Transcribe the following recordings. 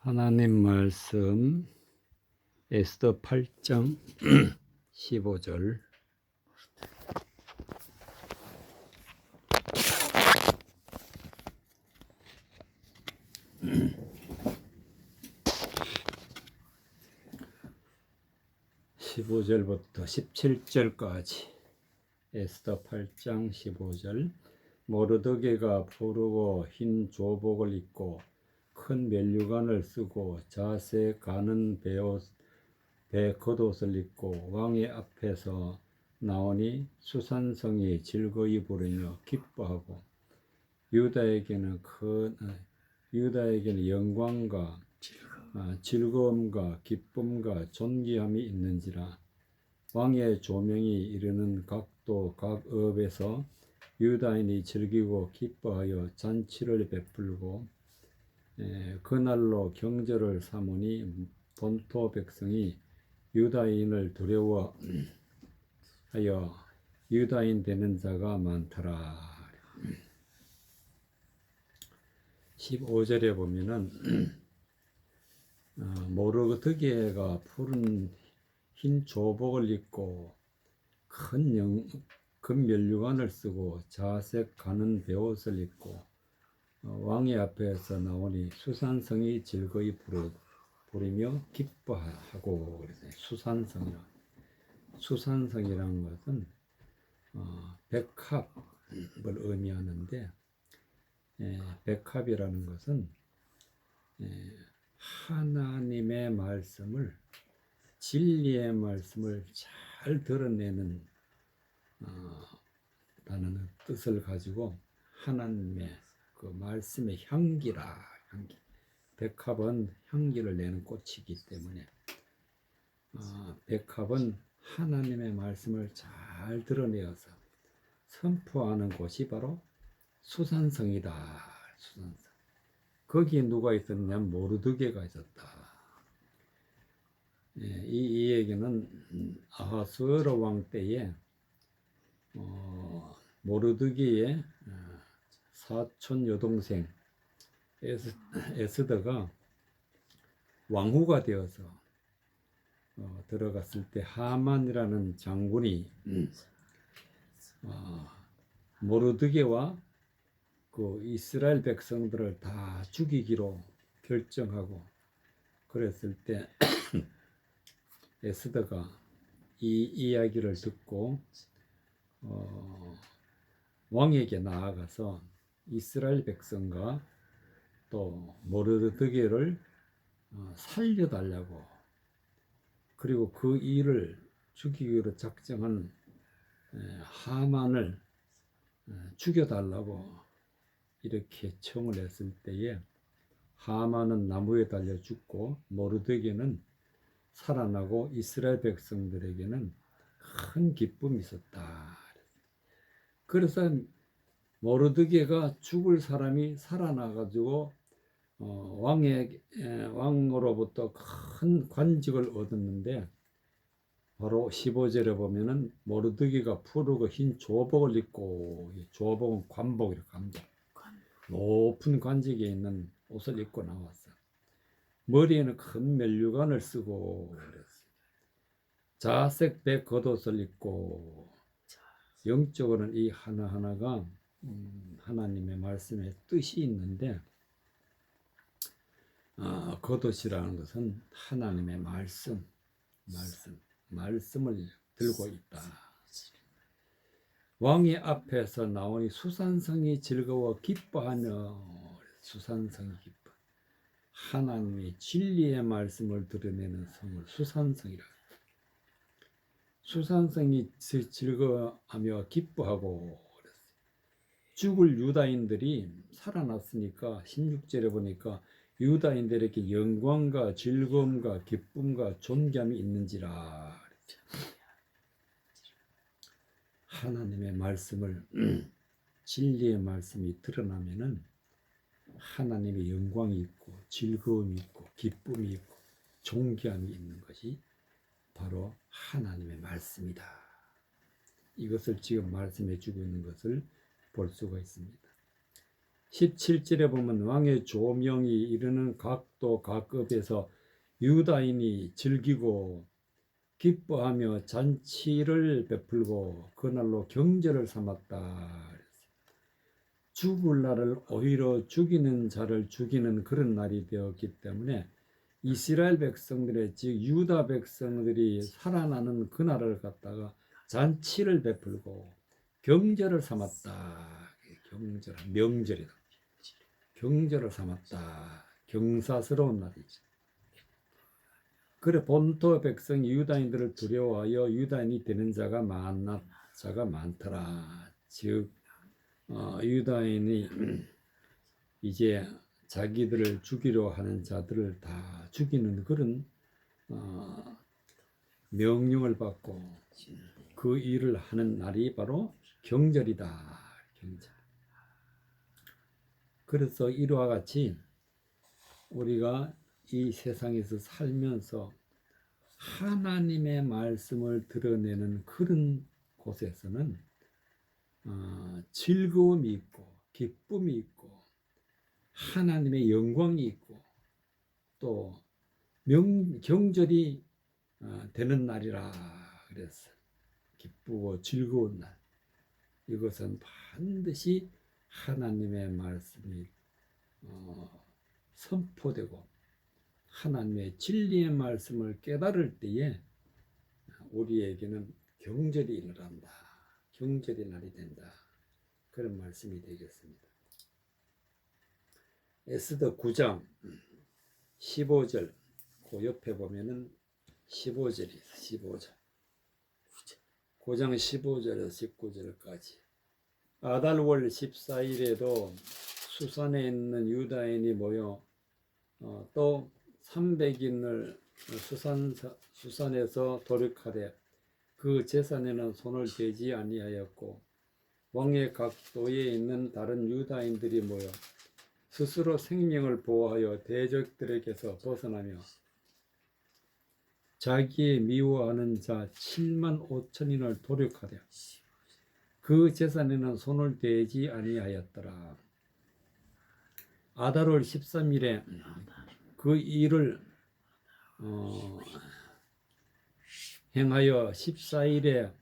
하나님 말씀 에스더 8장 15절. (15절부터) 17절까지 에스더 8장 15절. 모르드게가 부르고 흰 조복을 입고 큰 면류관을 쓰고 자색 가는 배 겉옷을 입고 왕의 앞에서 나오니 수산성이 즐거이 부르며 기뻐하고 유다에게는 영광과 즐거움과 기쁨과 존귀함이 있는지라. 왕의 조명이 이르는 각도 각 업에서 유다인이 즐기고 기뻐하여 잔치를 베풀고 그날로 경절을 삼으니 본토 백성이 유다인을 두려워하여 유다인 되는 자가 많더라. 15절에 보면은 모르드게가 푸른 흰 조복을 입고 큰 면류관을 쓰고 자색 가는 베옷을 입고 왕의 앞에서 나오니 수산성이 즐거이 부르며 기뻐하고. 그래서 수산성이라는 것은 백합을 의미하는데, 백합이라는 것은 하나님의 말씀을, 진리의 말씀을 잘 드러내는 다는 뜻을 가지고 하나님의 그 말씀의 향기라. 백합은 향기를 내는 꽃이기 때문에 백합은 하나님의 말씀을 잘 드러내어서 선포하는 곳이 바로 수산성이다. 수산성. 거기에 누가 있었냐면 모르드게가 있었다. 이 얘기는 아하수에로 왕 때에 모르드게의 사촌 여동생 에스더가 왕후가 되어서 들어갔을 때 하만이라는 장군이 모르드게와 그 이스라엘 백성들을 다 죽이기로 결정하고 그랬을 때 에스더가 이 이야기를 듣고 왕에게 나아가서 이스라엘 백성과 또 모르드게를 살려달라고, 그리고 그 일을 죽이기로 작정한 하만을 죽여달라고 이렇게 청을 했을 때에 하만은 나무에 달려 죽고 모르드게는 살아나고 이스라엘 백성들에게는 큰 기쁨이 있었다. 그래서 모르드게가 죽을 사람이 살아나가지고 왕으로부터 큰 관직을 얻었는데, 바로 15절에 보면은 모르드게가 푸르고 흰 조복을 입고, 조복은 관복이래. 관복. 높은 관직에 있는 옷을 입고 나왔어. 머리에는 큰 면류관을 쓰고 그랬어. 자색 배 겉옷을 입고. 영적으로는 이 하나하나가 하나님의 말씀에 뜻이 있는데, 겉옷이라는 것은 하나님의 말씀을 들고 있다. 왕의 앞에서 나오니 수산성이 즐거워 기뻐하며. 수산성이 기뻐. 하나님의 진리의 말씀을 드러내는 성을 수산성이라. 수산성이 즐거워하며 기뻐하고. 죽을 유다인들이 살아났으니까 16절에 보니까 유다인들에게 영광과 즐거움과 기쁨과 존귀함이 있는지라. 하나님의 말씀을 진리의 말씀이 드러나면은 하나님의 영광이 있고 즐거움이 있고 기쁨이 있고 존귀함이 있는 것이 바로 하나님의 말씀이다. 이것을 지금 말씀해 주고 있는 것을 볼 수가 있습니다. 17절에 보면 왕의 조명이 이르는 각도 각급에서 유다인이 즐기고 기뻐하며 잔치를 베풀고 그날로 경제를 삼았다. 죽을 날을 오히려 죽이는 자를 죽이는 그런 날이 되었기 때문에 이스라엘 백성들의 즉 유다 백성들이 살아나는 그날을 갖다가 잔치를 베풀고 경제를 삼았다. 명절이다. 경제를 삼았다. 경사스러운 날이지. 그래 본토 백성 유다인들을 두려워하여 유다인이 되는 자가 많더라. 즉 유다인이 이제 자기들을 죽이려 하는 자들을 다 죽이는 그런 명령을 받고 그 일을 하는 날이 바로 경절이다. 경절. 그래서 이와 같이 우리가 이 세상에서 살면서 하나님의 말씀을 드러내는 그런 곳에서는 즐거움이 있고 기쁨이 있고 하나님의 영광이 있고 또 경절이 되는 날이라 그랬어요. 기쁘고 즐거운 날. 이것은 반드시 하나님의 말씀이 선포되고 하나님의 진리의 말씀을 깨달을 때에 우리에게는 경절이 일어난다. 경절의 날이 된다. 그런 말씀이 되겠습니다. 에스더 9장 15절 그 옆에 보면은 15절이 있어. 15절 9장 15절에서 19절까지 아달월 14일에도 수산에 있는 유다인이 모여 또 300인을 수산에서 도륙하되 그 제산에는 손을 대지 아니하였고 왕의 각도에 있는 다른 유다인들이 모여 스스로 생명을 보호하여 대적들에게서 벗어나며 자기의 미워하는 자 7만 5천인을 도륙하되 그 제산에는 손을 대지 아니하였더라. 아달월 13일에 그 일을 행하여 14일에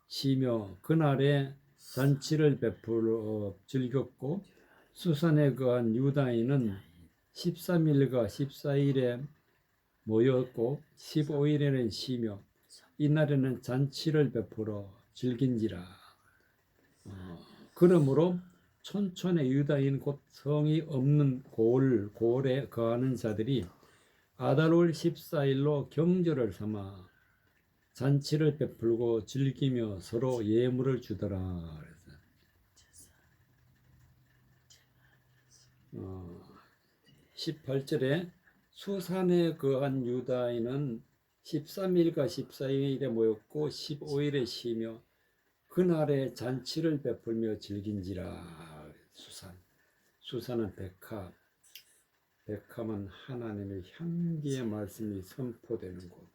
쉬며 그날에 잔치를 베풀어 즐겼고 수산에 거한 유다인은 13일과 14일에 모였고 15일에는 쉬며 이날에는 잔치를 베풀어 즐긴지라. 그러므로 촌촌의 유다인 곧 성이 없는 고을에 거하는 자들이 아달월 14일로 경절을 삼아 잔치를 베풀고 즐기며 서로 예물을 주더라. 18절에 수산에 거한 유다인은 13일과 14일에 모였고 15일에 쉬며 그날에 잔치를 베풀며 즐긴지라. 수산은 백합은 하나님의 향기의 말씀이 선포되는 곳.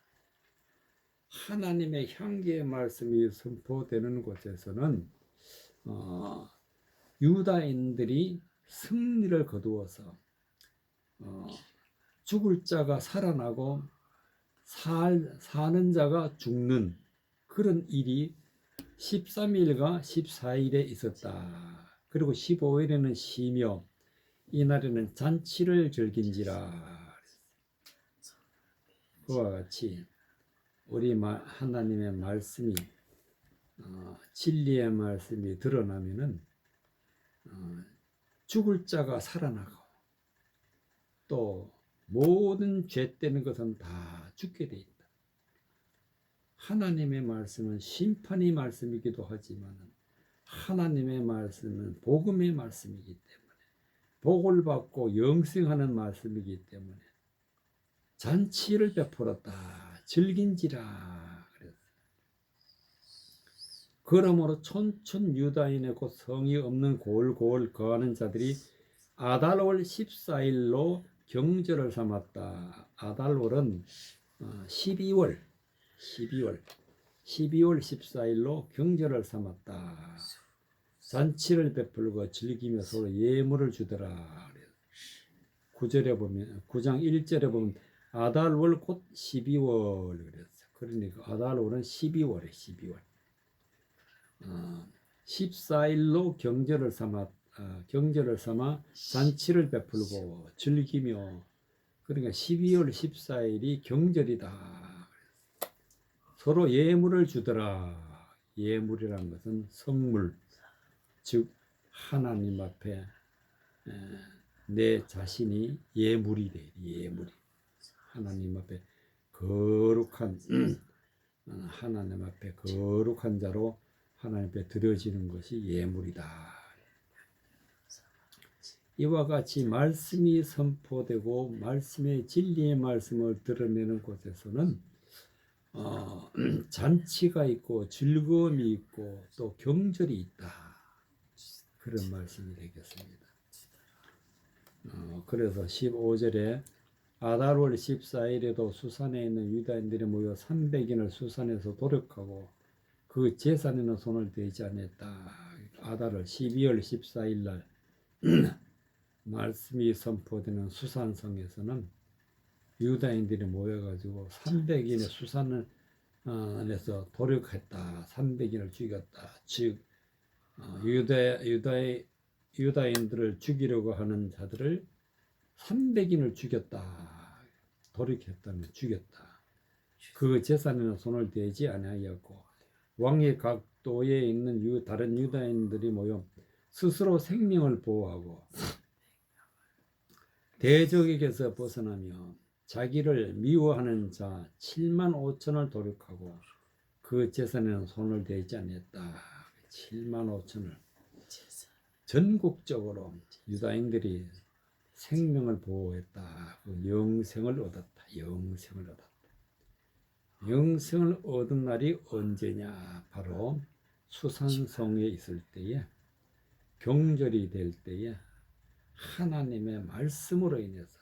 하나님의 향기의 말씀이 선포되는 곳에서는 유다인들이 승리를 거두어서 죽을 자가 살아나고 사는 자가 죽는 그런 일이 13일과 14일에 있었다. 그리고 15일에는 쉬며 이날에는 잔치를 즐긴지라. 그와 같이 우리 하나님의 말씀이 진리의 말씀이 드러나면은 죽을 자가 살아나고 또 모든 죄되는 것은 다 죽게 돼 있다. 하나님의 말씀은 심판의 말씀이기도 하지만 하나님의 말씀은 복음의 말씀이기 때문에 복을 받고 영생하는 말씀이기 때문에 잔치를 베풀었다. 즐긴지라. 그러므로 촌촌 유다인의 곧 성이 없는 고을 거하는 자들이 아달월 14일로 경절을 삼았다. 아달월은 12월 14일로 경절을 삼았다. 잔치를 베풀고 즐기며 서로 예물을 주더라. 9절에 보면 9장 1절에 보면 아달월 곧 12월 그랬어요. 그러니까 아달월은 12월에 12월. 14일로 경절을 삼아 잔치를 베풀고 즐기며 그러니까 12월 14일이 경절이다. 서로 예물을 주더라. 예물이란 것은 선물, 즉 하나님 앞에 내 자신이 예물이 돼. 예물이 하나님 앞에 거룩한 하나님 앞에 거룩한 자로 하나님 앞에 드려지는 것이 예물이다. 이와 같이 말씀이 선포되고 말씀의 진리의 말씀을 드러내는 곳에서는 잔치가 있고 즐거움이 있고 또 경절이 있다. 그런 말씀이 되겠습니다. 그래서 15절에 아달월 14일에도 수산에 있는 유다인들이 모여 300인을 수산에서 도력하고 그 제산에는 손을 대지 않았다. 아달월 12월 14일 날 말씀이 선포되는 수산성에서는 유다인들이 모여가지고 300인의 수산을 안에서 도력했다. 300인을 죽였다. 즉 유다인들을 죽이려고 하는 자들을 300인을 죽였다. 도력했다면 죽였다. 그 제산에는 손을 대지 아니하였고 왕의 각도에 있는 다른 유다인들이 모여 스스로 생명을 보호하고 대적에게서 벗어나며 자기를 미워하는 자 7만 5천을 도륙하고 그 제산에는 손을 대지 않았다. 7만 5천을 전국적으로 유다인들이 생명을 보호했다. 영생을 얻었다. 영생을 얻었다. 영생을 얻은 날이 언제냐? 바로 수산성에 있을 때에 경절이 될 때에 하나님의 말씀으로 인해서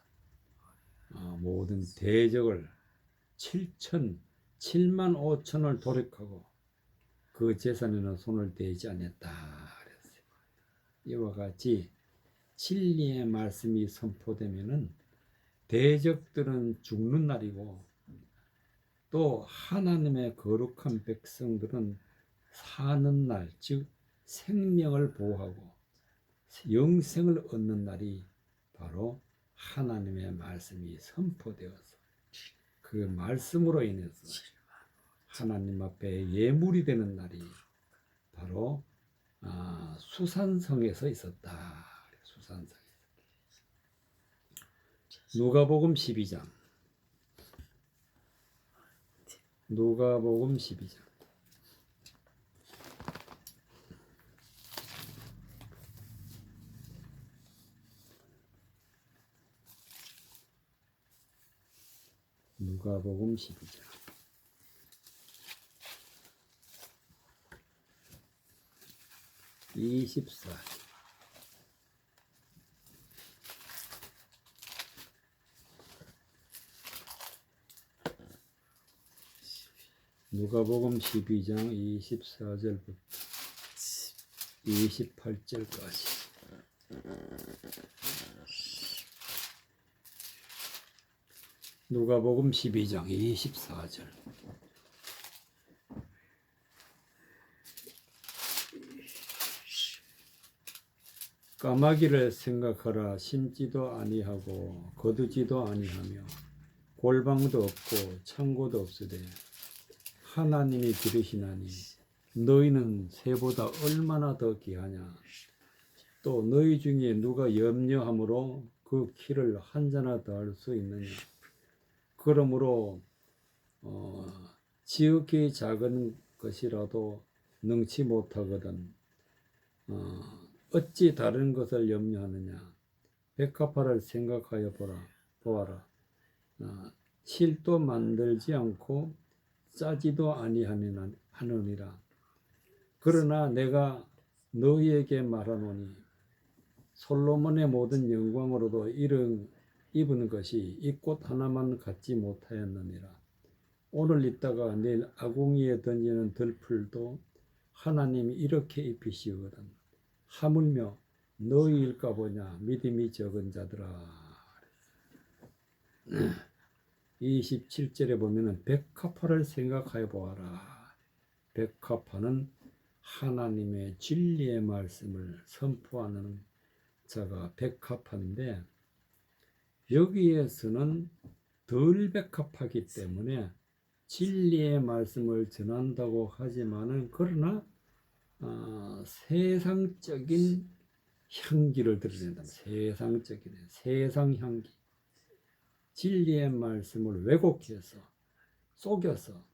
모든 대적을 7만 5천을 도륙하고 그 제산에는 손을 대지 않았다 그랬어요. 이와 같이 진리의 말씀이 선포되면은 대적들은 죽는 날이고 또 하나님의 거룩한 백성들은 사는 날, 즉 생명을 보호하고 영생을 얻는 날이 바로 하나님의 말씀이 선포되어서 그 말씀으로 인해서 하나님 앞에 예물이 되는 날이 바로 수산성에서 있었다. 수산성에서. 누가복음 12장. 누가복음 12장. 누가복음 12장. 누가복음 12장 24절부터 28절까지. 누가복음 12장 24절. 까마귀를 생각하라. 심지도 아니하고 거두지도 아니하며 골방도 없고 창고도 없으되 하나님이 기르시나니 너희는 새보다 얼마나 더 귀하냐. 또 너희 중에 누가 염려함으로 그 키를 한 자나 더 할 수 있느냐. 그러므로 지극히 작은 것이라도 능치 못하거든 어찌 다른 것을 염려하느냐. 백합화를 생각하여 보아라. 실도 만들지 않고 짜지도 아니하느니라. 그러나 내가 너희에게 말하노니 솔로몬의 모든 영광으로도 입은 것이 이 꽃 하나만 갖지 못하였느니라. 오늘 있다가 내일 아궁이에 던지는 들풀도 하나님이 이렇게 입히시거든. 하물며 너희일까 보냐 믿음이 적은 자들아. 27절에 보면은 백합화를 생각하여 보아라. 백합화는 하나님의 진리의 말씀을 선포하는 자가 백합화인데, 여기에서는 덜 백합하기 때문에 진리의 말씀을 전한다고 하지만은, 그러나 세상적인 향기를 드러낸다. 세상적인 세상 향기. 진리의 말씀을 왜곡해서 속여서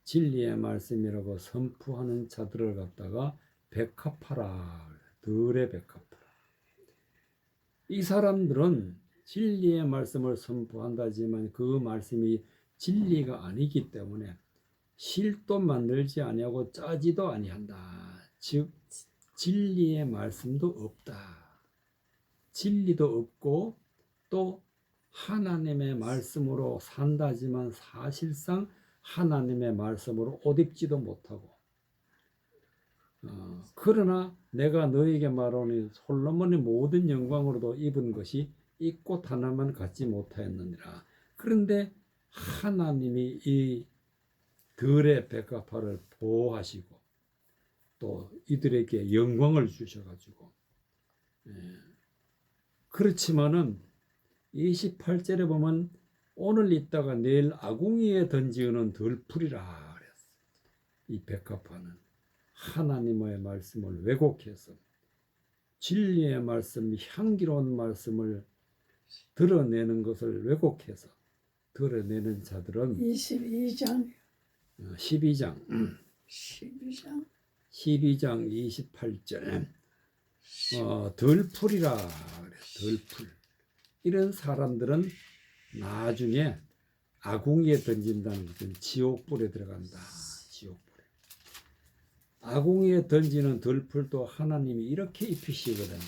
진리의 말씀이라고 선포하는 자들을 갖다가 백합하라. 덜의 백합하라. 이 사람들은 진리의 말씀을 선포한다지만 그 말씀이 진리가 아니기 때문에 실도 만들지 아니하고 짜지도 아니한다. 즉 진리의 말씀도 없다. 진리도 없고 또 하나님의 말씀으로 산다지만 사실상 하나님의 말씀으로 옷 입지도 못하고, 그러나 내가 너에게 말하니 솔로몬의 모든 영광으로도 입은 것이 이 꽃 하나만 갖지 못하였느니라. 그런데 하나님이 이 들의 백합화를 보호하시고 또 이들에게 영광을 주셔가지고, 그렇지만은 28절에 보면 오늘 있다가 내일 아궁이에 던지는 들풀이라 그랬어. 이 백합화는 하나님의 말씀을 왜곡해서 진리의 말씀, 향기로운 말씀을 드러내는 것을 왜곡해서 드러내는 자들은 12장 12장 28절 들풀이라 그래. 들풀. 이런 사람들은 나중에 아궁이에 던진다는 것은 지옥불에 들어간다. 지옥불에. 아궁이에 던지는 들풀도 하나님이 이렇게 입히시거든.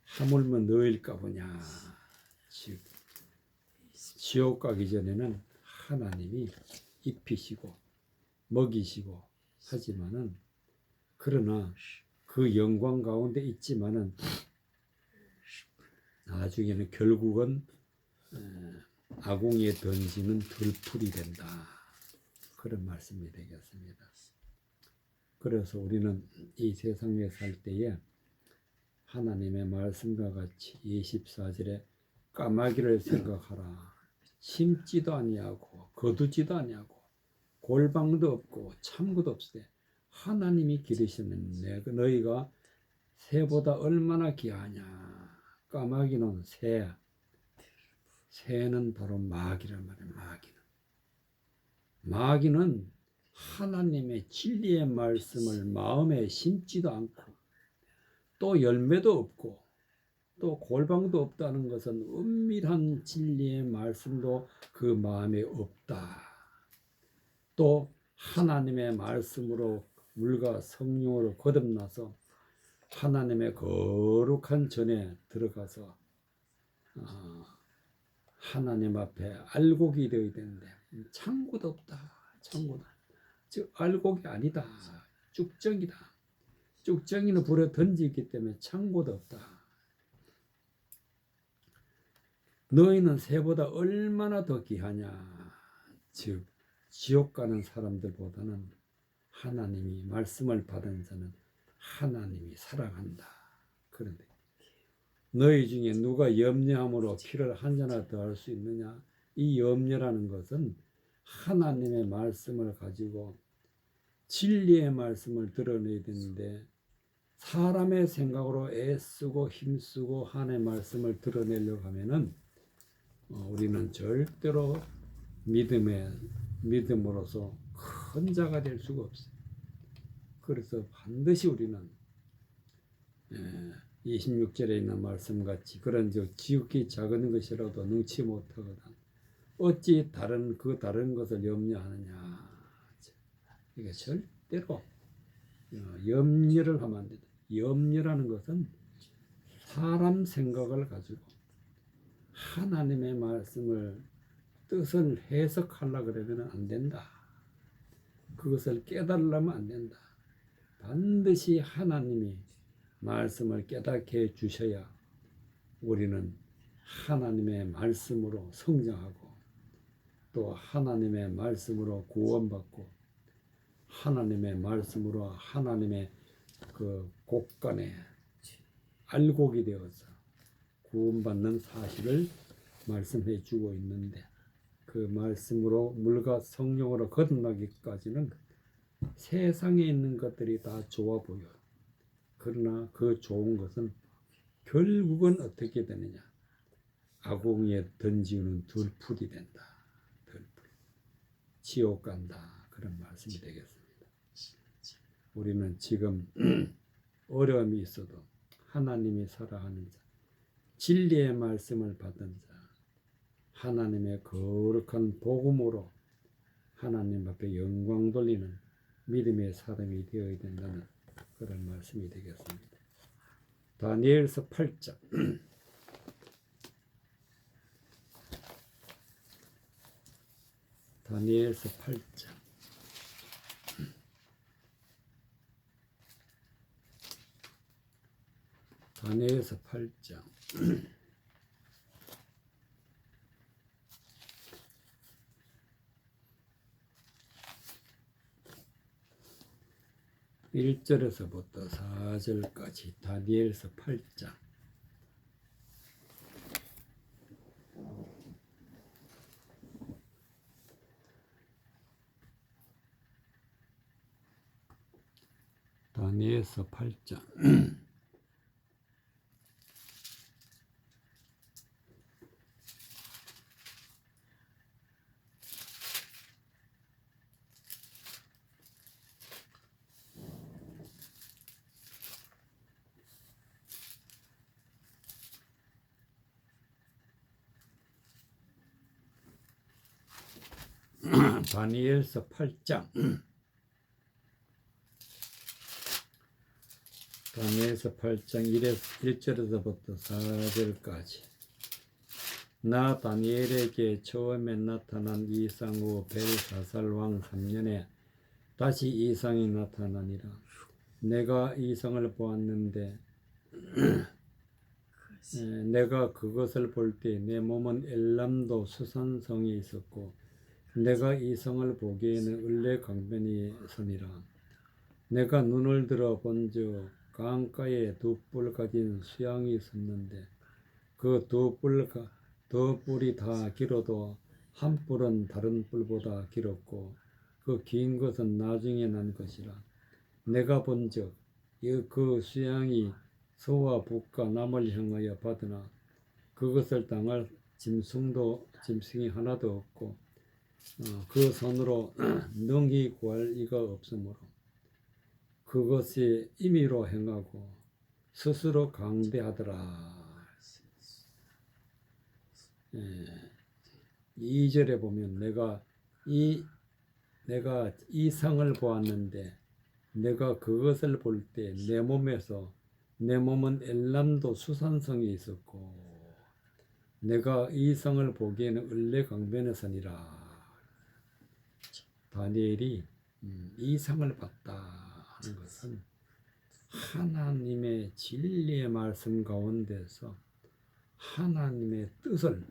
하물며 너일까 보냐. 즉 지옥 가기 전에는 하나님이 입히시고 먹이시고 하지만은, 그러나 그 영광 가운데 있지만은 나중에는 결국은 아궁이에 던지는 들풀이 된다. 그런 말씀이 되겠습니다. 그래서 우리는 이 세상에 살 때에 하나님의 말씀과 같이 24절에 까마귀를 생각하라. 심지도 아니하고 거두지도 아니하고 골방도 없고 창구도 없으되 하나님이 기르시는 너희가 새보다 얼마나 귀하냐. 까마귀는 새는 바로 마귀란 말이에요. 마귀는 하나님의 진리의 말씀을 마음에 심지도 않고 또 열매도 없고 또 골방도 없다는 것은 은밀한 진리의 말씀도 그 마음에 없다. 또 하나님의 말씀으로 물과 성령으로 거듭나서 하나님의 거룩한 전에 들어가서 하나님 앞에 알곡이 되어야 되는데 창고도 없다. 창고다. 즉 알곡이 아니다. 쭉정이다. 쭉정이는 불에 던지기 때문에 창고도 없다. 너희는 새보다 얼마나 더 귀하냐. 즉 지옥 가는 사람들보다는 하나님이 말씀을 받은 자는 하나님이 사랑한다. 그런데 너희 중에 누가 염려함으로 피를 한 잔이나 더 할 수 있느냐. 이 염려라는 것은 하나님의 말씀을 가지고 진리의 말씀을 드러내야 되는데 사람의 생각으로 애쓰고 힘쓰고 하나님의 말씀을 드러내려고 하면은 우리는 절대로 믿음으로서 큰 자가 될 수가 없어요. 그래서 반드시 우리는 26절에 있는 말씀같이 그런즉 지극히 작은 것이라도 능치 못하거든 어찌 다른 것을 염려하느냐. 이게 절대로 염려를 하면 안 된다. 염려라는 것은 사람 생각을 가지고 하나님의 말씀을 뜻을 해석하려고 그러면 안 된다. 그것을 깨달으려면 안 된다. 반드시 하나님이 말씀을 깨닫게 해 주셔야 우리는 하나님의 말씀으로 성장하고 또 하나님의 말씀으로 구원받고 하나님의 말씀으로 하나님의 그 곳간에 알곡이 되어서 구원받는 사실을 말씀해 주고 있는데 그 말씀으로 물과 성령으로 거듭나기까지는 세상에 있는 것들이 다 좋아 보여요. 그러나 그 좋은 것은 결국은 어떻게 되느냐? 아궁이에 던지는 들풀이 된다. 들풀. 지옥 간다. 그런 말씀이 되겠습니다. 우리는 지금 어려움이 있어도 하나님이 살아하는 자, 진리의 말씀을 받은 자, 하나님의 거룩한 복음으로 하나님 앞에 영광 돌리는 믿음의 사람이 되어야 된다는 그런 말씀이 되겠습니다. 다니엘서 8장 다니엘서 8장 다니엘서 8장 1절에서부터 4절까지 다니엘서 8장 다니엘서 8장 다니엘서 8장 다니엘서 8장 1절에서부터 4절까지 나 다니엘에게 처음에 나타난 이상 후 벨사살 왕 3년에 다시 이상이 나타나니라. 내가 이상을 보았는데 내가 그것을 볼 때 내 몸은 엘람도 수산성에 있었고 내가 이 성을 보기에는 을레 강변이 서니라. 내가 눈을 들어 본즉 강가에 두 뿔 가진 수양이 있었는데 그 두 뿔이 다 길어도 한 뿔은 다른 뿔보다 길었고 그 긴 것은 나중에 난 것이라. 내가 본즉 그 수양이 서와 북과 남을 향하여 받으나 그것을 당할 짐승이 하나도 없고 그 손으로 능히 구할 이가 없으므로 그것이 임의로 행하고 스스로 강대하더라. 2절에 보면 내가 이 상을 보았는데 내가 그것을 볼 때 내 몸은 엘람도 수산성에 있었고 내가 이 성을 보기에는 을레 강변에 서니라. 다니엘이 이 상을 봤다 하는 것은 하나님의 진리의 말씀 가운데서 하나님의 뜻을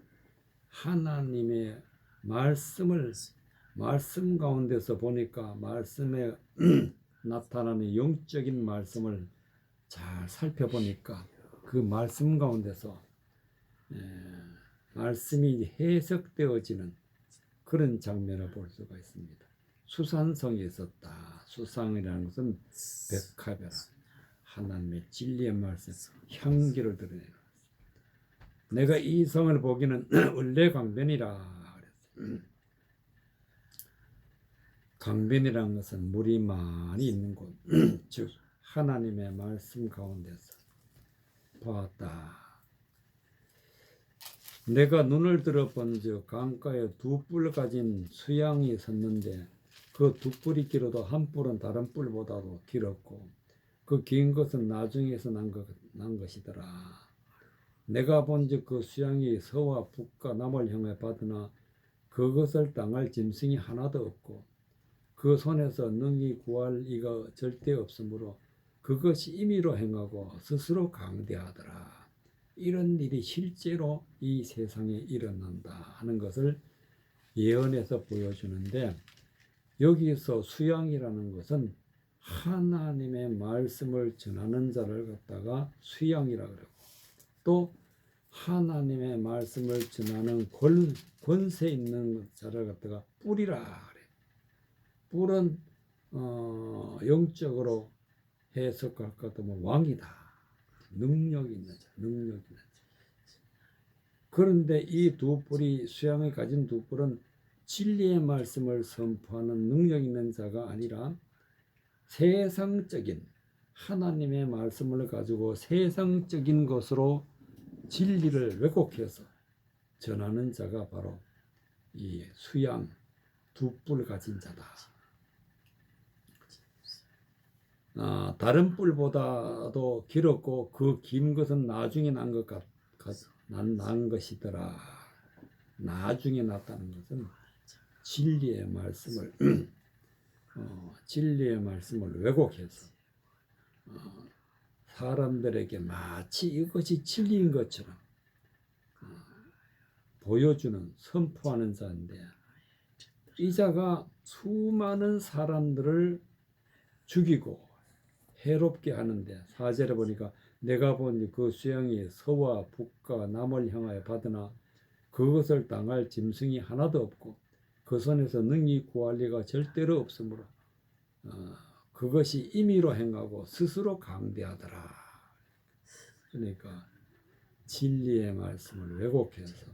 하나님의 말씀 가운데서 보니까 말씀에 나타나는 영적인 말씀을 잘 살펴보니까 그 말씀 가운데서 말씀이 해석되어지는 그런 장면을 볼 수가 있습니다. 수산성이 있었다. 수상이라는 것은 백합이라 하나님의 진리의 말씀 향기를 드러내는 것입니다. 내가 이 성을 보기는 을레 강변이라 그랬어요. 강변이라는 것은 물이 많이 있는 곳, 즉 하나님의 말씀 가운데서 보았다. 내가 눈을 들어 본즉 강가에 두 뿔 가진 수양이 섰는데 그 두 뿔이 길어도 한 뿔은 다른 뿔보다도 길었고 그 긴 것은 나중에서 난 것이더라. 내가 본즉 그 수양이 서와 북과 남을 향해 받으나 그것을 당할 짐승이 하나도 없고 그 손에서 능히 구할 이가 절대 없으므로 그것이 임의로 행하고 스스로 강대하더라. 이런 일이 실제로 이 세상에 일어난다 하는 것을 예언에서 보여주는데, 여기서 수양이라는 것은 하나님의 말씀을 전하는 자를 갖다가 수양이라 그러고, 또 하나님의 말씀을 전하는 권세 있는 자를 갖다가 뿔이라 그래. 뿔은 영적으로 해석할 것 같으면 왕이다. 능력 있는 자, 능력 있는 자. 그런데 이 두 뿔이, 수양이 가진 두 뿔은 진리의 말씀을 선포하는 능력 있는 자가 아니라 세상적인 하나님의 말씀을 가지고 세상적인 것으로 진리를 왜곡해서 전하는 자가 바로 이 수양 두 뿔 가진 자다. 다른 뿔보다도 길었고 그 긴 것은 나중에 난 것이더라. 나중에 났다는 것은 진리의 말씀을 진리의 말씀을 왜곡해서 사람들에게 마치 이것이 진리인 것처럼 보여주는, 선포하는 자인데, 이 자가 수많은 사람들을 죽이고 해롭게 하는데, 4절에 보니까 내가 본 그 수양이 서와 북과 남을 향하여 받으나 그것을 당할 짐승이 하나도 없고 그 손에서 능히 구할 리가 절대로 없으므로 그것이 임의로 행하고 스스로 강대하더라. 그러니까 진리의 말씀을 왜곡해서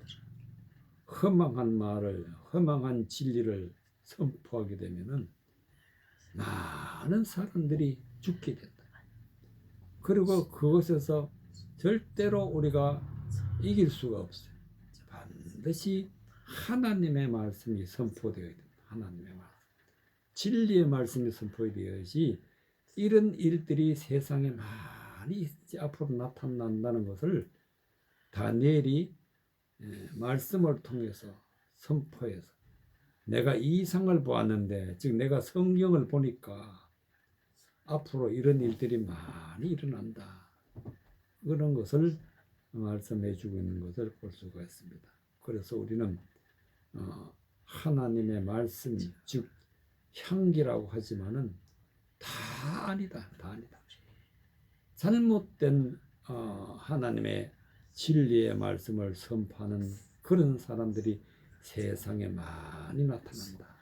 허망한 말을, 허망한 진리를 선포하게 되면은 많은 사람들이 죽게 된다. 그리고 그것에서 절대로 우리가 이길 수가 없어요. 반드시 하나님의 말씀이 선포되어야 됩니다. 하나님의 말씀, 진리의 말씀이 선포되어야지 이런 일들이 세상에 많이 앞으로 나타난다는 것을 다니엘이 말씀을 통해서 선포해서, 내가 이상을 보았는데, 즉 내가 성경을 보니까 앞으로 이런 일들이 많이 일어난다, 그런 것을 말씀해 주고 있는 것을 볼 수가 있습니다. 그래서 우리는 하나님의 말씀, 즉 향기라고 하지만은 다 아니다, 다 아니다. 잘못된 하나님의 진리의 말씀을 선포하는 그런 사람들이 세상에 많이 나타난다.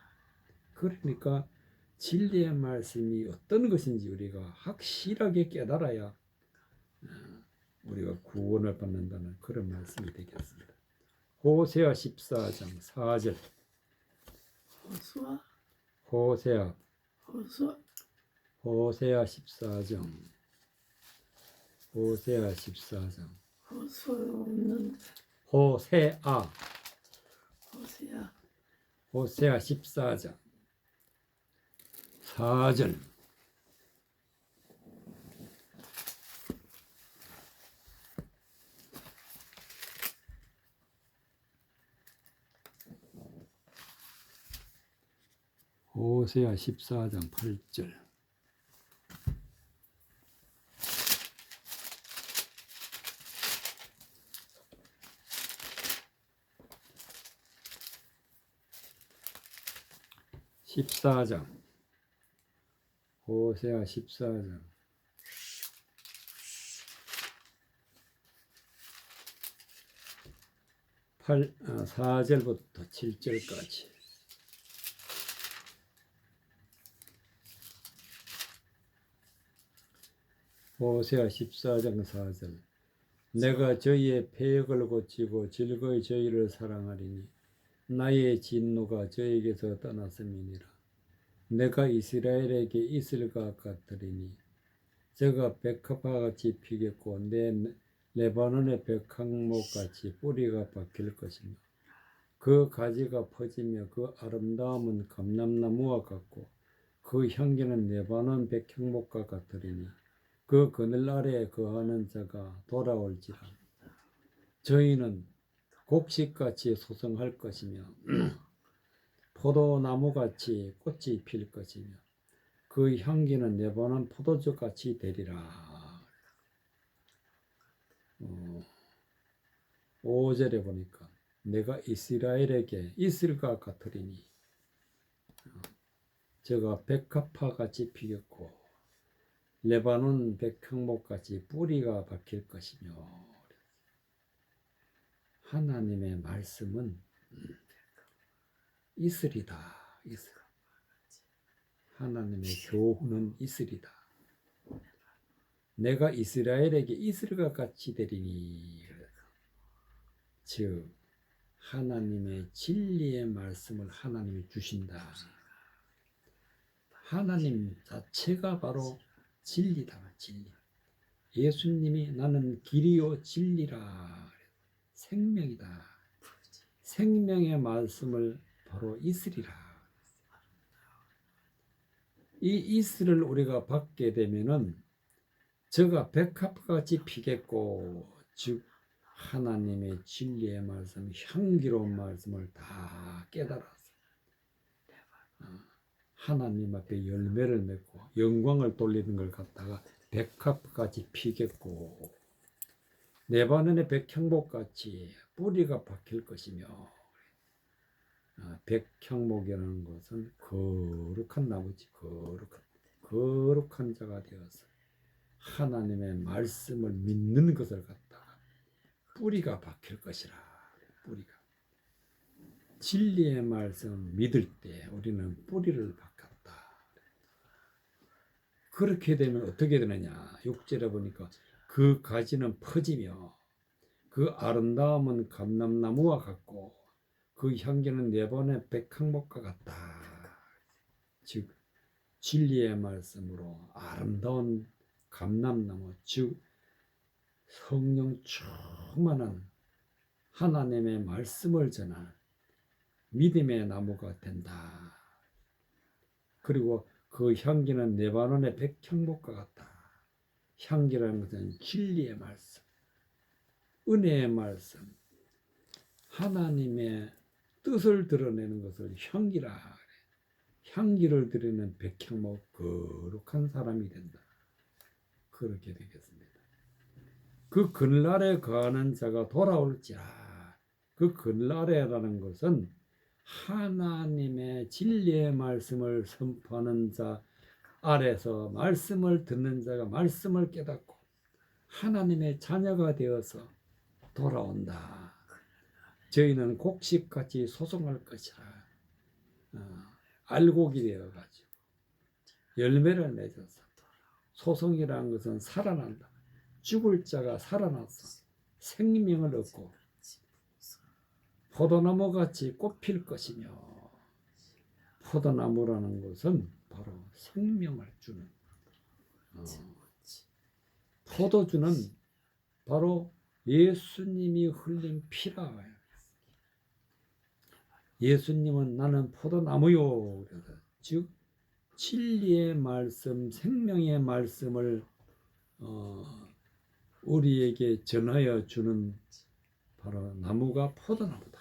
그러니까 진리의 말씀이 어떤 것인지 우리가 확실하게 깨달아야 우리가 구원을 받는다는 그런 말씀이 되겠습니다. 호세아 14장 4절. 호세아 14장. 호세아 14장. 호세아 14장 4절. 호세아 14장 8절. 호세아 14장 4절부터 7절까지. 호세아 14장 4절. 내가 저희의 패역을 고치고 즐거이 저희를 사랑하리니 나의 진노가 저에게서 떠났음이니라. 내가 이스라엘에게 있을 것 같으리니 저가 백합화같이 피겠고 내 레바논의 백항목같이 뿌리가 박힐 것이며 그 가지가 퍼지며 그 아름다움은 감람나무와 같고 그 향기는 레바논 백향목과 같으리니 그 그늘 아래에 거하는 자가 돌아올지라. 저희는 곡식같이 소성할 것이며 포도나무같이 꽃이 필 것이며 그 향기는 내보는 포도주 같이 되리라. 5절에 보니까 내가 이스라엘에게 이슬과 같으리니 저가 백합화 같이 피겠고 레바논 백향목 같이 뿌리가 박힐 것이며 하나님의 말씀은 이슬이다. 이슬. 하나님의 교훈은 이슬이다. 내가 이스라엘에게 이슬과 같이 되리니 즉 하나님의 진리의 말씀을 하나님이 주신다. 하나님 자체가 바로 진리다. 진리. 예수님이 나는 길이요 진리라. 생명이다. 생명의 말씀을 바로 이슬이라. 이 이슬을 우리가 받게 되면은 저가 백합같이 피겠고 즉 하나님의 진리의 말씀, 향기로운 말씀을 다 깨달아서 하나님 앞에 열매를 맺고 영광을 돌리는 걸 갖다가 백합같이 피겠고 레바논의 백향목같이 뿌리가 박힐 것이며 백향목이라는 것은 거룩한 나무지. 거룩한 자가 되어서 하나님의 말씀을 믿는 것을 갖다가 뿌리가 박힐 것이라. 뿌리가 진리의 말씀 믿을 때 우리는 뿌리를 박았다. 그렇게 되면 어떻게 되느냐. 6절에 보니까 그 가지는 퍼지며 그 아름다움은 감람나무와 같고 그 향기는 네번의 백향목과 같다. 즉 진리의 말씀으로 아름다운 감람나무, 즉 성령 충만한 하나님의 말씀을 전하는 믿음의 나무가 된다. 그리고 그 향기는 레바논의 백향목과 같다. 향기라는 것은 진리의 말씀, 은혜의 말씀, 하나님의 뜻을 드러내는 것을 향기라 그래. 향기를 드리는 백향목, 거룩한 사람이 된다. 그렇게 되겠습니다. 그 그날에 거하는 자가 돌아올지라. 그 그날에라는 것은 하나님의 진리의 말씀을 선포하는 자 아래서 말씀을 듣는 자가 말씀을 깨닫고 하나님의 자녀가 되어서 돌아온다. 저희는 곡식같이 소송할 것이라. 알곡이 되어가지고 열매를 맺어서 소송이라는 것은 살아난다. 죽을 자가 살아나서 생명을 얻고 포도나무같이 꽃필 것이며 포도나무라는 것은 바로 생명을 주는 포도주는 바로 예수님이 흘린 피라. 예수님은 나는 포도나무요. 그래서 즉 진리의 말씀, 생명의 말씀을 우리에게 전하여 주는 바로 나무가 포도나무다.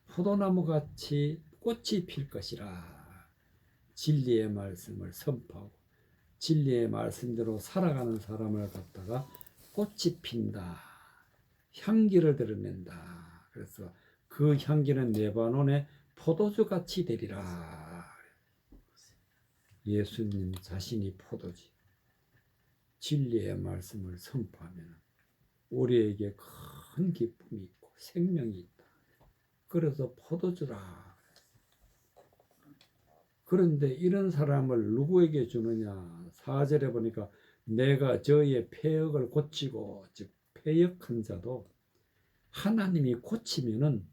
포도나무같이 꽃이 필 것이라. 진리의 말씀을 선포하고 진리의 말씀대로 살아가는 사람을 갖다가 꽃이 핀다. 향기를 드러낸다. 그래서 그 향기는 레바논의 포도주같이 되리라. 예수님 자신이 포도주. 진리의 말씀을 선포하면 우리에게 큰 기쁨이 있고 생명이 있다. 그래서 포도주라. 그런데 이런 사람을 누구에게 주느냐. 4절에 보니까 내가 저의 폐역을 고치고, 즉 폐역한 자도 하나님이 고치면은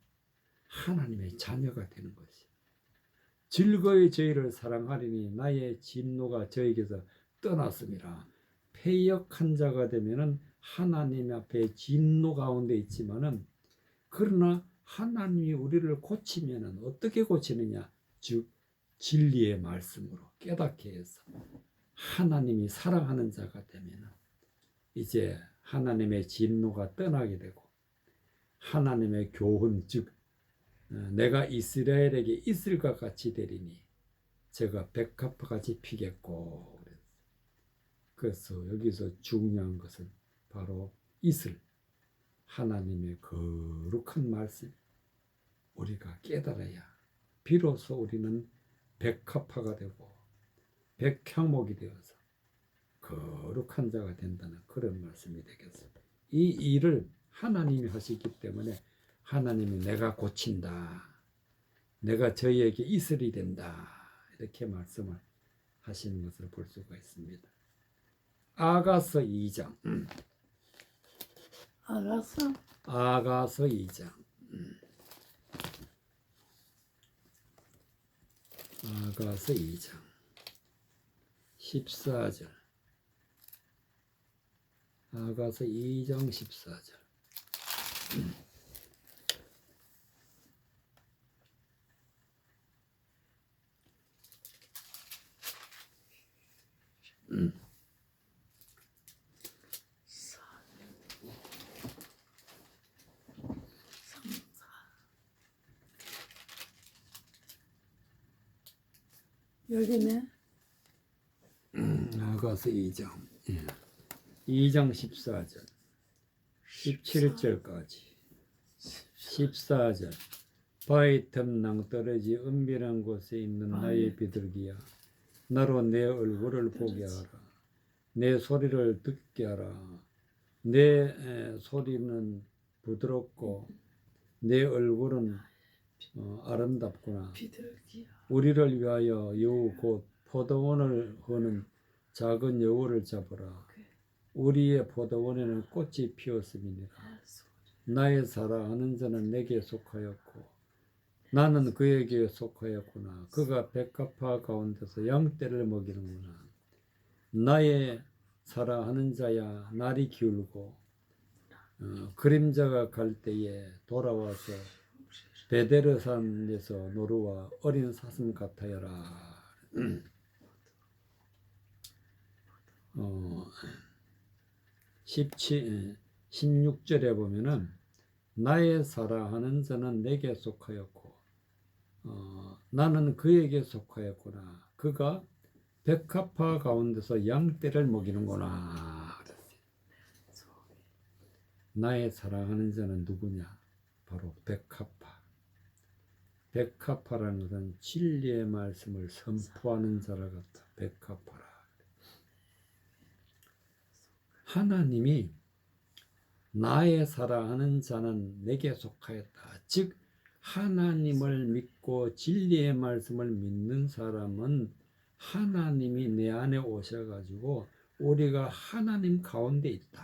하나님의 자녀가 되는 것이. 즐거이 저희를 사랑하리니 나의 진노가 저에게서 떠났습니다. 폐역한 자가 되면은 하나님 앞에 진노 가운데 있지만은 그러나 하나님이 우리를 고치면은 어떻게 고치느냐? 즉 진리의 말씀으로 깨닫게 해서 하나님이 사랑하는 자가 되면은 이제 하나님의 진노가 떠나게 되고 하나님의 교훈, 즉 내가 이스라엘에게 이슬과 같이 되리니 제가 백합화같이 피겠고. 그래서 여기서 중요한 것은 바로 이슬, 하나님의 거룩한 말씀, 우리가 깨달아야 비로소 우리는 백합화가 되고 백향목이 되어서 거룩한 자가 된다는 그런 말씀이 되겠습니다. 이 일을 하나님이 하시기 때문에 하나님이 내가 고친다, 내가 저희에게 이슬이 된다, 이렇게 말씀을 하시는 것을 볼 수가 있습니다. 아가서 2장. 아가서 2장. 아가서 2장 14절. 아가서 2장 14절. 여기네. 아가서 2장. 2장 14절. 17절까지. 14절. 바위 틈 낭떠러지 은밀한 곳에 있는 나의 비둘기야, 나로 내 얼굴을 보게 하라. 내 소리를 듣게 하라. 내 소리는 부드럽고 내 얼굴은 아름답구나. 우리를 위하여 여우 곧 포도원을 허는 작은 여우를 잡으라. 우리의 포도원에는 꽃이 피었음이니라. 나의 사랑하는 자는 내게 속하였고 나는 그에게 속하였구나. 그가 백합화 가운데서 양떼를 먹이는구나. 나의 사랑하는 자야, 날이 기울고 그림자가 갈 때에 돌아와서 베데르산에서 노루와 어린 사슴 같아여라. 16절에 보면은 나의 사랑하는 자는 내게 속하였고 나는 그에게 속하였구나. 그가 백합화 가운데서 양떼를 먹이는구나. 나의 사랑하는 자는 누구냐? 바로 백합화. 백합화라는 것은 진리의 말씀을 선포하는 자를 갖다 백합화라. 하나님이 나의 사랑하는 자는 내게 속하였다. 즉 하나님을 믿고 진리의 말씀을 믿는 사람은 하나님이 내 안에 오셔가지고 우리가 하나님 가운데 있다.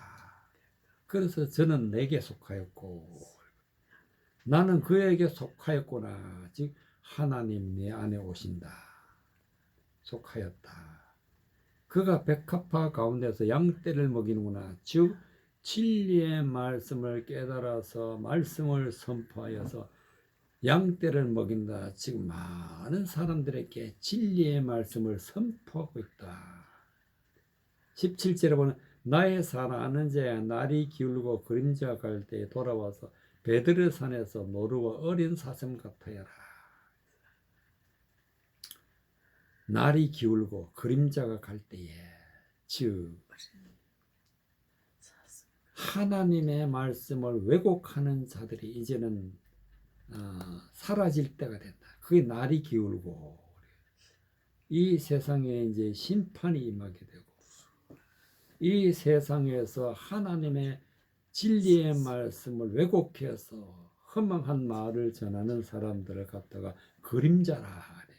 그래서 저는 내게 속하였고 나는 그에게 속하였구나. 즉 하나님 내 안에 오신다. 속하였다. 그가 백합화 가운데서 양떼를 먹이는구나. 즉 진리의 말씀을 깨달아서 말씀을 선포하여서 양떼를 먹인다. 즉 많은 사람들에게 진리의 말씀을 선포하고 있다. 17절에 보면 나의 사랑하는 자야, 날이 기울고 그림자 갈 때에 돌아와서 베드르산에서 노루와 어린 사슴 같아야라. 날이 기울고 그림자가 갈 때에, 즉 하나님의 말씀을 왜곡하는 자들이 이제는 사라질 때가 된다. 그게 날이 기울고 이 세상에 이제 심판이 임하게 되고 이 세상에서 하나님의 진리의 말씀을 왜곡해서 허망한 말을 전하는 사람들을 갖다가 그림자라 하네.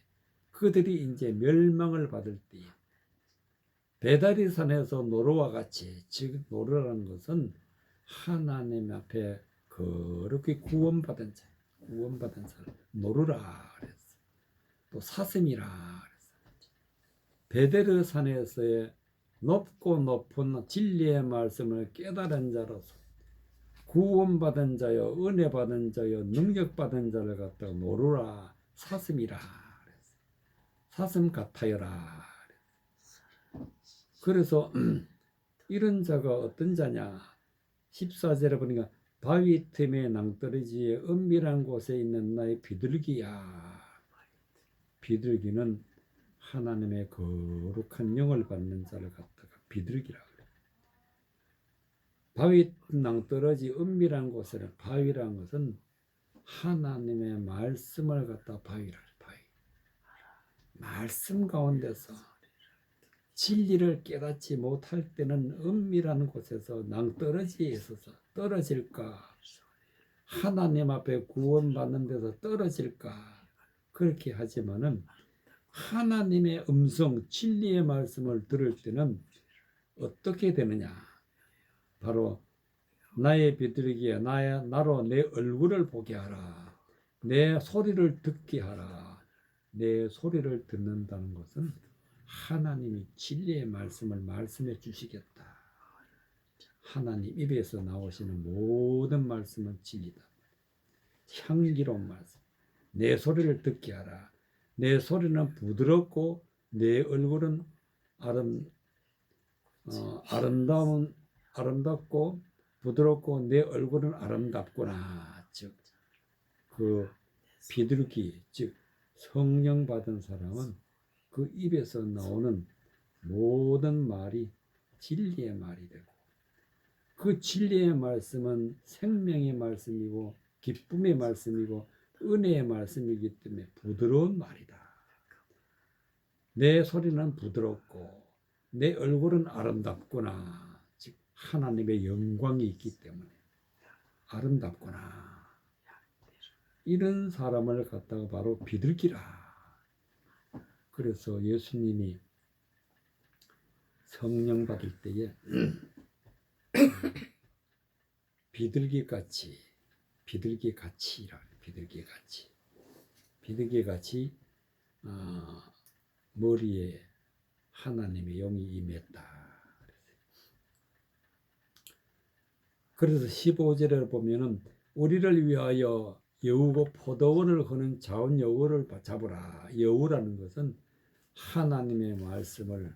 그들이 이제 멸망을 받을 때에 베다리산에서 노루와 같이, 즉 노루라는 것은 하나님 앞에 그렇게 구원받은 자, 노루라 그랬어. 또 사슴이라 그랬어. 베데르산에서의 높고 높은 진리의 말씀을 깨달은 자로서 구원받은 자여, 은혜 받은 자여, 능력 받은 자를 갖다가 노루라, 사슴이라 그랬어. 사슴 같아여라. 그래서 이런 자가 어떤 자냐? 14절에 보니까 바위 틈에 낭떠러지에 은밀한 곳에 있는 나의 비둘기야. 비둘기는 하나님의 거룩한 영을 받는 자를 갖다가 비둘기라 그래요. 바위 낭떠러지 은밀한 곳에는 바위라는 것은 하나님의 말씀을 갖다 바위라. 바위. 말씀 가운데서 진리를 깨닫지 못할 때는 은밀한 곳에서 낭떠러지에 있어서 떨어질까? 하나님 앞에 구원받는 데서 떨어질까? 그렇게 하지만은 하나님의 음성, 진리의 말씀을 들을 때는 어떻게 되느냐? 바로 나의 비둘기야, 나로 내 얼굴을 보게 하라. 내 소리를 듣게 하라. 내 소리를 듣는다는 것은 하나님이 진리의 말씀을 말씀해 주시겠다. 하나님 입에서 나오시는 모든 말씀은 진리다. 향기로운 말씀. 내 소리를 듣게 하라. 내 소리는 부드럽고 내 얼굴은 아름답고 부드럽고 내 얼굴은 아름답구나. 즉 그 비둘기, 즉 성령 받은 사람은 그 입에서 나오는 모든 말이 진리의 말이 되고, 그 진리의 말씀은 생명의 말씀이고 기쁨의 말씀이고 은혜의 말씀이기 때문에 부드러운 말이다. 내 소리는 부드럽고 내 얼굴은 아름답구나. 즉 하나님의 영광이 있기 때문에 아름답구나. 이런 사람을 갖다가 바로 비둘기라. 그래서 예수님이 성령 받을 때에 비둘기같이 머리에 하나님의 영이 임했다. 그래서 15절에 보면은 우리를 위하여 여우고 포도원을 거는 자원 여우를 잡으라. 여우라는 것은 하나님의 말씀을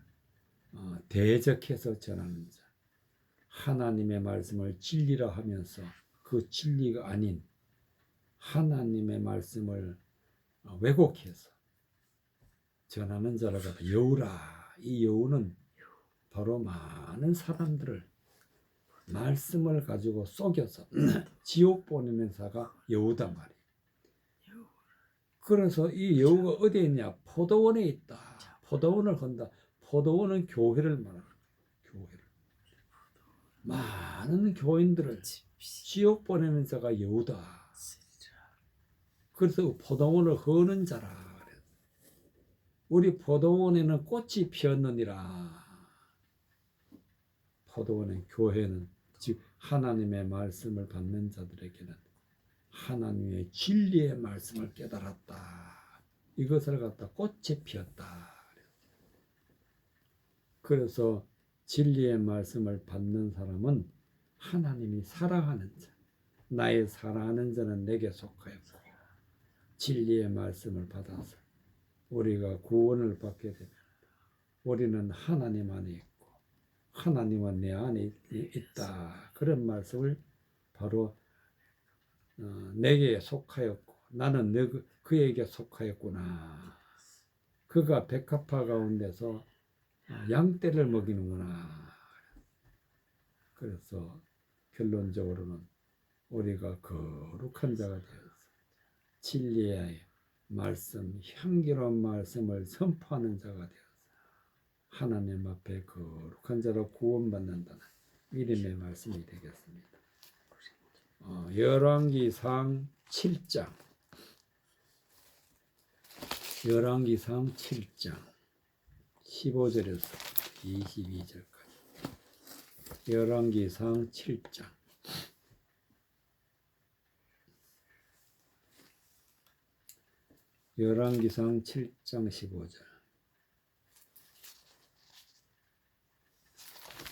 대적해서 전하는 자. 하나님의 말씀을 진리라 하면서 그 진리가 아닌 하나님의 말씀을 왜곡해서 전하는 자를 갖다 여우라. 이 여우는 바로 많은 사람들을 말씀을 가지고 속여서 지옥 보내는 자가 여우다 말이에요. 그래서 이 여우가 어디에 있냐? 포도원에 있다. 포도원을 건다. 포도원은 교회를 말하는 거예요. 교회를. 많은 교인들을 지옥 보내는 자가 여우다. 그래서 포도원을 허는 자라. 우리 포도원에는 꽃이 피었느니라. 포도원의 교회는 즉 하나님의 말씀을 받는 자들에게는 하나님의 진리의 말씀을 깨달았다. 이것을 갖다 꽃이 피었다. 그래서 진리의 말씀을 받는 사람은 하나님이 사랑하는 자. 나의 사랑하는 자는 내게 속하였고 진리의 말씀을 받아서 우리가 구원을 받게 되면 우리는 하나님 안에 있고 하나님은 내 안에 있다. 그런 말씀을 바로 내게 속하였고 나는 그에게 속하였구나. 그가 백합화 가운데서 양떼를 먹이는구나. 그래서 결론적으로는 우리가 거룩한 자가 되어서 진리의 말씀, 향기로운 말씀을 선포하는 자가 되어서 하나님 앞에 거룩한 자로 구원받는다는 믿음의 말씀이 되겠습니다. 열왕기상 7장 15절에서 22절까지 열왕기상 7장 열왕기상 7장 15절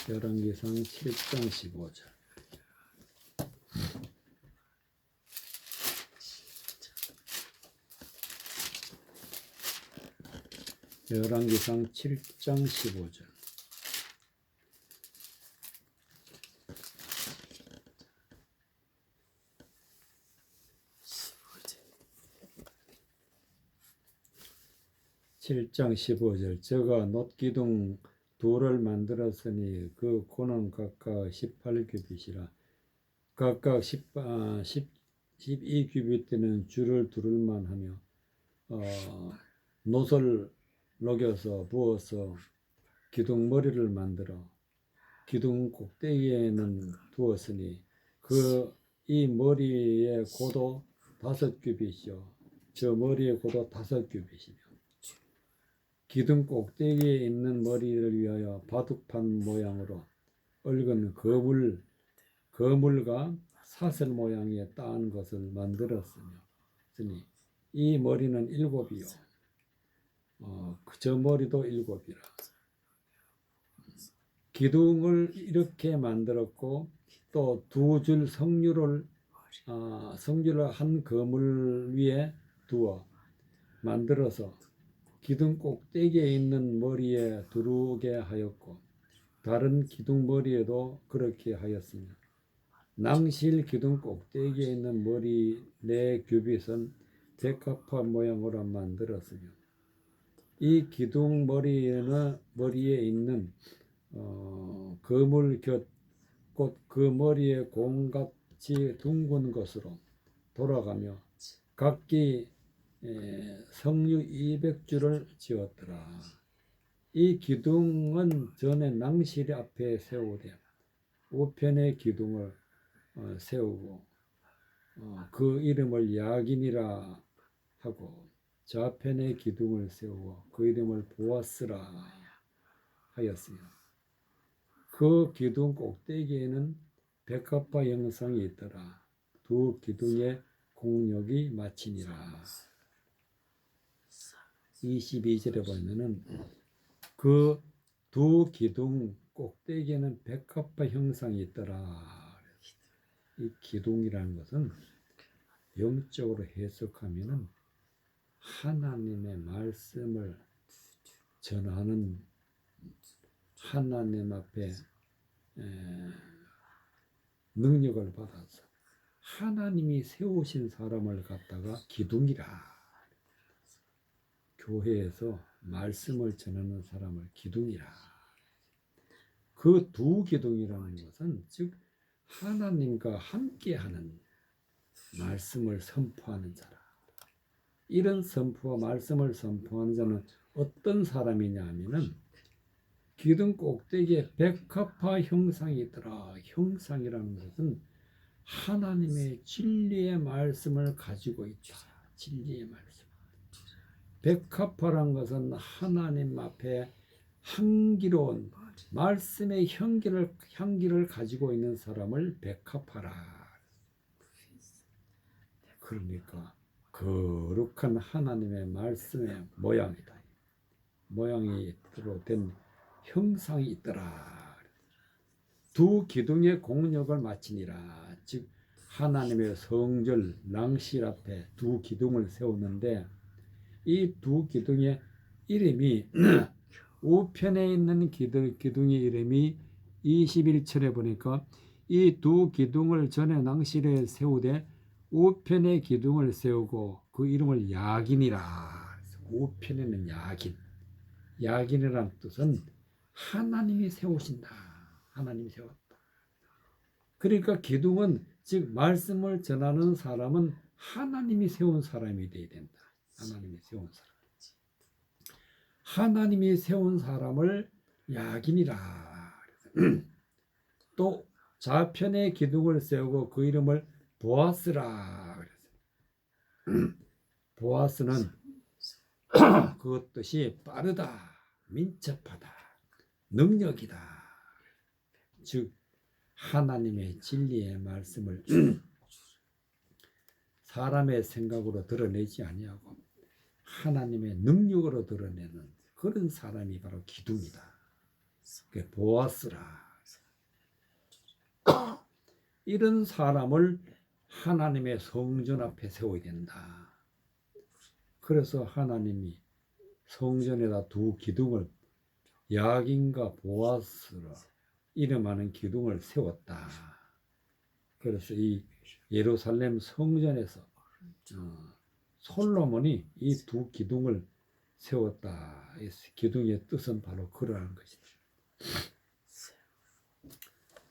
열왕기상 7장 15절 열왕기상 7장 15절 7장 15절 저가 놋기둥 둘을 만들었으니 그 고는 각각 18규빗이라 각각 12규빗 되는 줄을 하며 놋을 녹여서 부어서 기둥 머리를 만들어 기둥 꼭대기에는 두었으니 이 머리의 고도 5규빗이요 저 머리의 고도 5규빗이며 기둥 꼭대기에 있는 머리를 위하여 바둑판 모양으로 얽은 거물과 사슬 모양의 따은 것을 만들었으니 이 머리는 7이요 저 머리도 7이라 기둥을 이렇게 만들었고 또 2줄 성류를 한 거물 위에 두어 만들어서 기둥 꼭대기에 있는 머리에 두르게 하였고 다른 기둥 머리에도 그렇게 하였으며 낭실 기둥 꼭대기에 있는 머리 4규빗은 백합화 모양으로 만들었으며 이 기둥 머리에 있는 거물 곁 곧 그 머리에 공같이 둥근 것으로 돌아가며 각기 성류 200줄을 지었더라. 이 기둥은 전에 낭실 앞에 세우되 우편의 기둥을 세우고 그 이름을 야긴이라 하고 좌편의 기둥을 세우고 그 이름을 보아스라 하였으며 그 기둥 꼭대기에는 백합화 형상이 있더라. 2 기둥의 공력이 마치니라. 22절에 보면은 그 2 기둥 꼭대기에는 백합화 형상이 있더라. 이 기둥이라는 것은 영적으로 해석하면은 하나님의 말씀을 전하는 하나님 앞에 능력을 받아서 하나님이 세우신 사람을 갖다가 기둥이라. 교회에서 말씀을 전하는 사람을 기둥이라. 그 2 기둥이라는 것은 즉 하나님과 함께하는 말씀을 선포하는 자라. 이런 말씀을 선포하는 자는 어떤 사람이냐 하면은 기둥 꼭대기에 백합화 형상이 있더라. 형상이라는 것은 하나님의 진리의 말씀을 가지고 있다. 진리의 말씀. 백합화란 것은 하나님 앞에 향기로운 말씀의 향기를 가지고 있는 사람을 백합화라. 그러니까 거룩한 하나님의 말씀의 모양이다. 모양이로 된 형상이 있더라. 2 기둥의 공력을 마치니라. 즉 하나님의 성전 낭실 앞에 2 기둥을 세웠는데 이 2 기둥의 이름이 우편에 있는 기둥의 이름이 21절에 보니까 이 2 기둥을 전에 낭실에 세우되 우편의 기둥을 세우고 그 이름을 야긴이라. 우편에는 야긴이라는 뜻은 하나님이 세우신다. 하나님이 세웠다. 그러니까 기둥은 즉 말씀을 전하는 사람은 하나님이 세운 사람이 되어야 된다. 하나님이 세운 사람. 하나님이 세운 사람을 야긴이라. 또 좌편에 기둥을 세우고 그 이름을 보아스라. 보아스는 그 뜻이 빠르다, 민첩하다, 능력이다. 즉 하나님의 진리의 말씀을 사람의 생각으로 드러내지 아니하고 하나님의 능력으로 드러내는 그런 사람이 바로 기둥이다. 그게 보아스라. 이런 사람을 하나님의 성전 앞에 세워야 된다. 그래서 하나님이 성전에다 2 기둥을 야긴과 보아스라 이름하는 기둥을 세웠다. 그래서 이 예루살렘 성전에서 솔로몬이 이 2 기둥을 세웠다. 이 기둥의 뜻은 바로 그러한 것이다.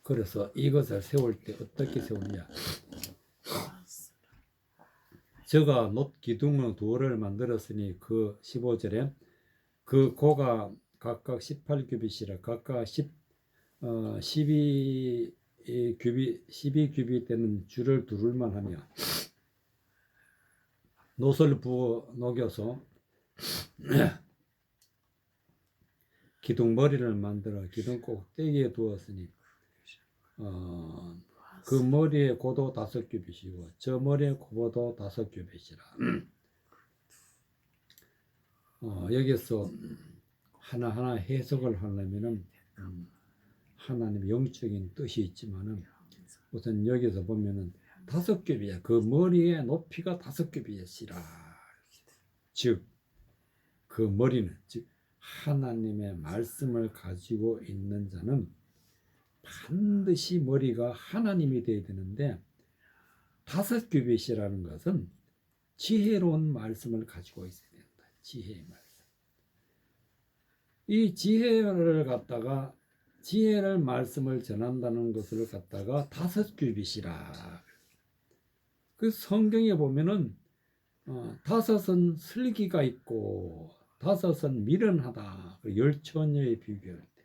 그래서 이것을 세울 때 어떻게 세우느냐? 저가 놋 기둥의 돌을 만들었으니 그 15절에 그 고가 각각 18규빗이라 각각 12규빗 되는 줄을 두를만 하며 놋을 부어 녹여서 기둥 머리를 만들어 기둥 꼭대기에 두었으니 그 머리의 고도 5규빗이고 저 머리의 고도 5규빗이라. 여기서 하나하나 해석을 하려면은 하나님의 영적인 뜻이 있지만은 우선 여기서 보면은 5규빗이야. 그 머리의 높이가 5규빗이라. 즉 그 머리는 즉 하나님의 말씀을 가지고 있는 자는 반드시 머리가 하나님이 되어야 되는데 5규빗이라는 것은 지혜로운 말씀을 가지고 있어야 된다. 지혜의 말씀. 이 지혜를 갖다가 지혜를 말씀을 전한다는 것을 갖다가 5규빗이라. 그 성경에 보면은 5은 슬기가 있고 5은 미련하다. 열처녀의 비교할 때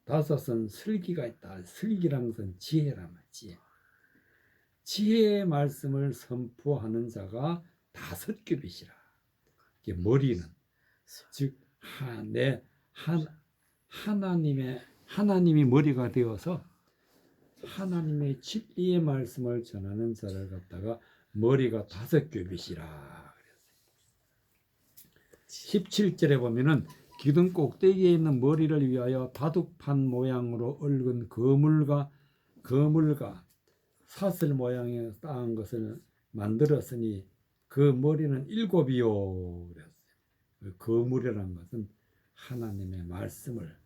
5은 슬기가 있다. 슬기란 것은 지혜란 말이지. 지혜의 말씀을 선포하는 자가 5규빗이라. 이게 머리는 즉 하나님이 머리가 되어서 하나님의 진리의 말씀을 전하는 자를 갖다가 머리가 5규빗이라. 17절에 보면은 기둥 꼭대기에 있는 머리를 위하여 바둑판 모양으로 얽은 거물과 사슬 모양의 따은 것을 만들었으니 그 머리는 7이요. 그랬어요. 거물이라는 것은 하나님의 말씀을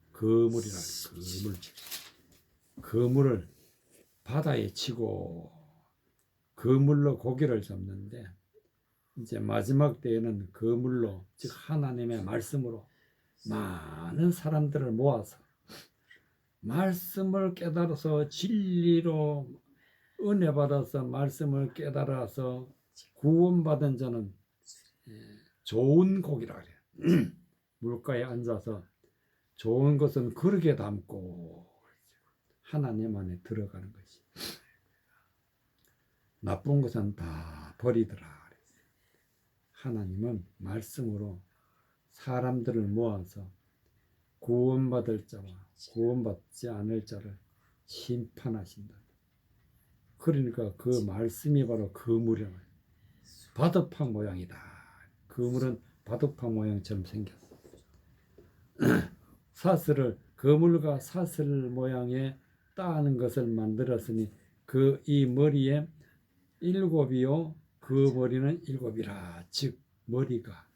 거물을 바다에 치고 거물로 고기를 잡는데 이제 마지막 때에는 거물로 즉 하나님의 말씀으로 많은 사람들을 모아서 말씀을 깨달아서 진리로 은혜 받아서 말씀을 깨달아서 구원받은 자는 좋은 고기라 그래요. 물가에 앉아서 좋은 것은 그릇에 담고 하나님 안에 들어가는 것이 나쁜 것은 다 버리더라. 하나님은 말씀으로 사람들을 모아서 구원받을 자와 구원받지 않을 자를 심판하신다. 그러니까 그 말씀이 바로 그물이야. 바둑판 모양이다. 그물은 바둑판 모양처럼 생겼어. 사슬을 그물과 사슬 모양의 따는 것을 만들었으니 그 이 머리에 7이요 그 머리는 7이라. 즉 머리가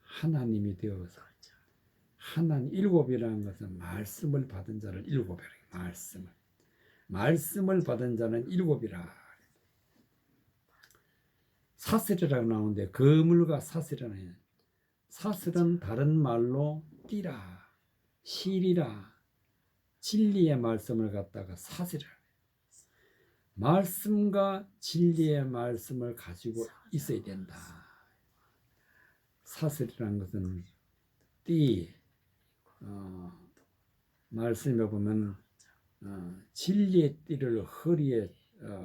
하나님이 되어서 하나님 7이라는 것은 말씀을 받은 자를 7이라. 말씀을 받은 자는 7이라. 사슬이라고 나오는데 그물과 사슬이라는 사슬은 다른 말로 띠라, 실이라, 진리의 말씀을 갖다가 사슬이라. 말씀과 진리의 말씀을 가지고 있어야 된다. 사슬이라는 것은 띠, 말씀에 보면 진리의 띠를 허리에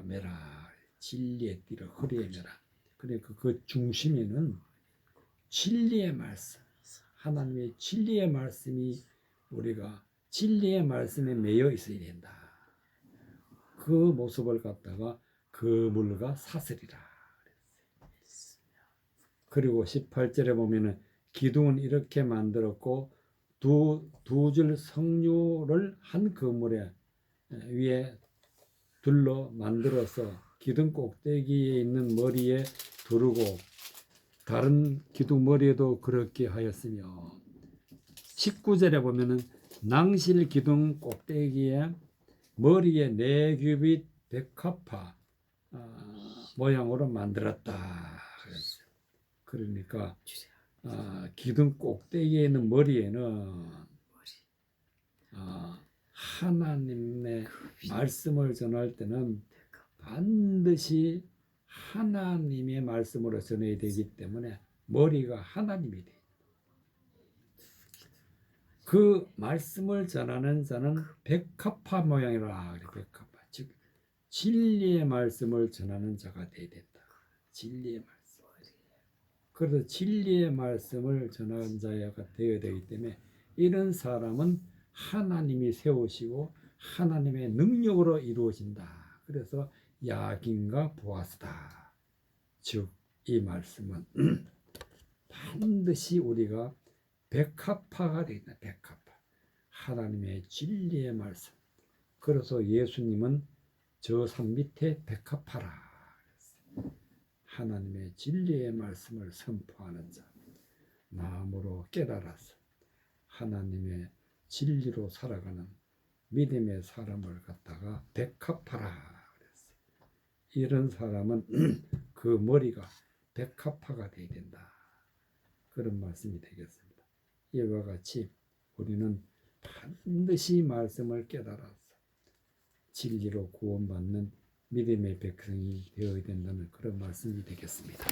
매라. 진리의 띠를 허리에 매라. 그러니까 그 중심에는 진리의 말씀, 하나님의 진리의 말씀이 우리가 진리의 말씀에 매여 있어야 된다. 그 모습을 갖다가 그물과 사슬이라. 그리고 18절에 보면은 기둥은 이렇게 만들었고 두 줄 석류를 한 그물에 위에 둘러 만들어서 기둥 꼭대기에 있는 머리에 두르고 다른 기둥 머리에도 그렇게 하였으며 19절에 보면은 낭실 기둥 꼭대기에 머리에 4규빗 백합화 모양으로 만들었다. 그러니까 기둥 꼭대기에 있는 머리에는 하나님의 말씀을 전할 때는 반드시 하나님의 말씀으로 전해야 되기 때문에 머리가 하나님이 돼. 그 말씀을 전하는 자는 백합화 모양이라 그래. 백합화, 즉 진리의 말씀을 전하는 자가 되어야 된다. 진리의 말씀. 그래서 진리의 말씀을 전하는 자가 되어야 되기 때문에 이런 사람은 하나님이 세우시고 하나님의 능력으로 이루어진다. 그래서 야긴과 보아스다. 즉 이 말씀은 반드시 우리가 백합화가 되겠다. 백합화. 하나님의 진리의 말씀. 그래서 예수님은 저 산 밑에 백합화라. 하나님의 진리의 말씀을 선포하는 자. 마음으로 깨달아서 하나님의 진리로 살아가는 믿음의 사람을 갖다가 백합화라 그랬어요. 이런 사람은 그 머리가 백합화가 되어야 된다. 그런 말씀이 되겠습니다. 이와 같이 우리는 반드시 말씀을 깨달아서 진리로 구원받는 믿음의 백성이 되어야 된다는 그런 말씀이 되겠습니다.